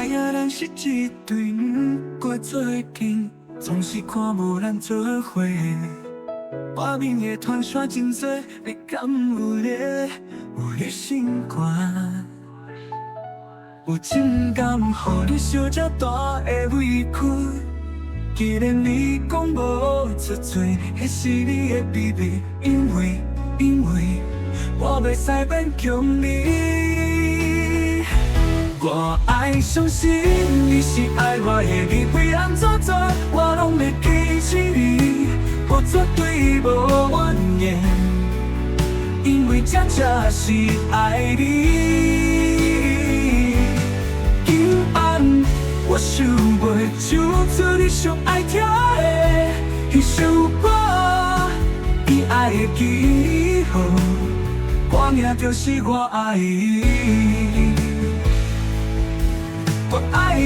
影咱是一对，不过做阵，总是看无咱做伙。外面的传说真多，你敢有咧心肝？有真敢予你受这大的委屈？既然你讲无出嘴，迄是你的秘密，因为我袂使勉强你。我爱相信你是爱我的，你为安怎做，我拢会记起你，我绝对无怨言，因为这才是爱你。今晚我想要唱出你上爱听的迄首歌，你爱的记号，歌名就是我爱你。我爱你。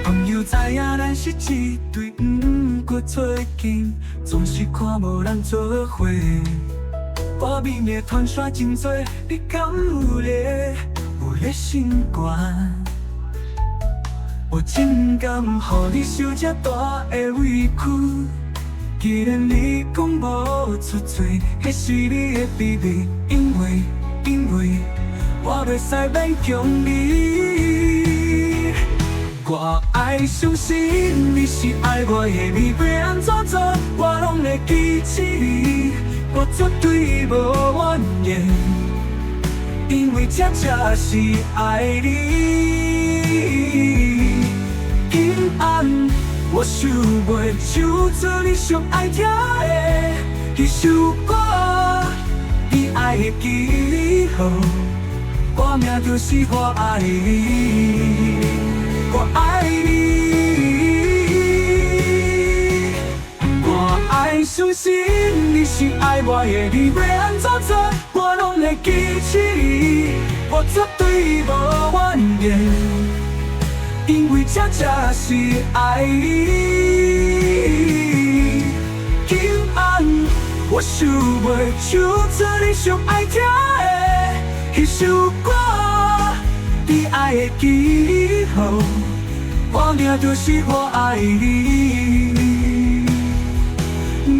朋友知影咱是一对，不过做阵，总是看无咱做伙。外面的传说真多，你敢有咧心肝？我真敢予你受这大的委屈，既然你讲无出嘴，迄是你的秘密，因为我袂使勉强你。我爱相信你是爱我的，你要安怎做，我拢会记起你，我绝对无怨言，因为这才是爱你。今晚我想要唱出你上爱听的迄首歌，你爱的记号，歌名就是我爱你，我爱你。我爱相信你是爱我的，你要安怎做，我拢会记起你，我绝对无怨言，因为这才是爱你。今晚我想要唱出你上爱听的迄首歌，你爱的记号，歌名就是我爱你，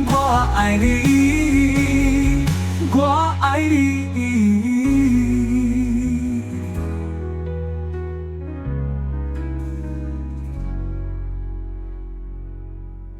我爱你，我爱你。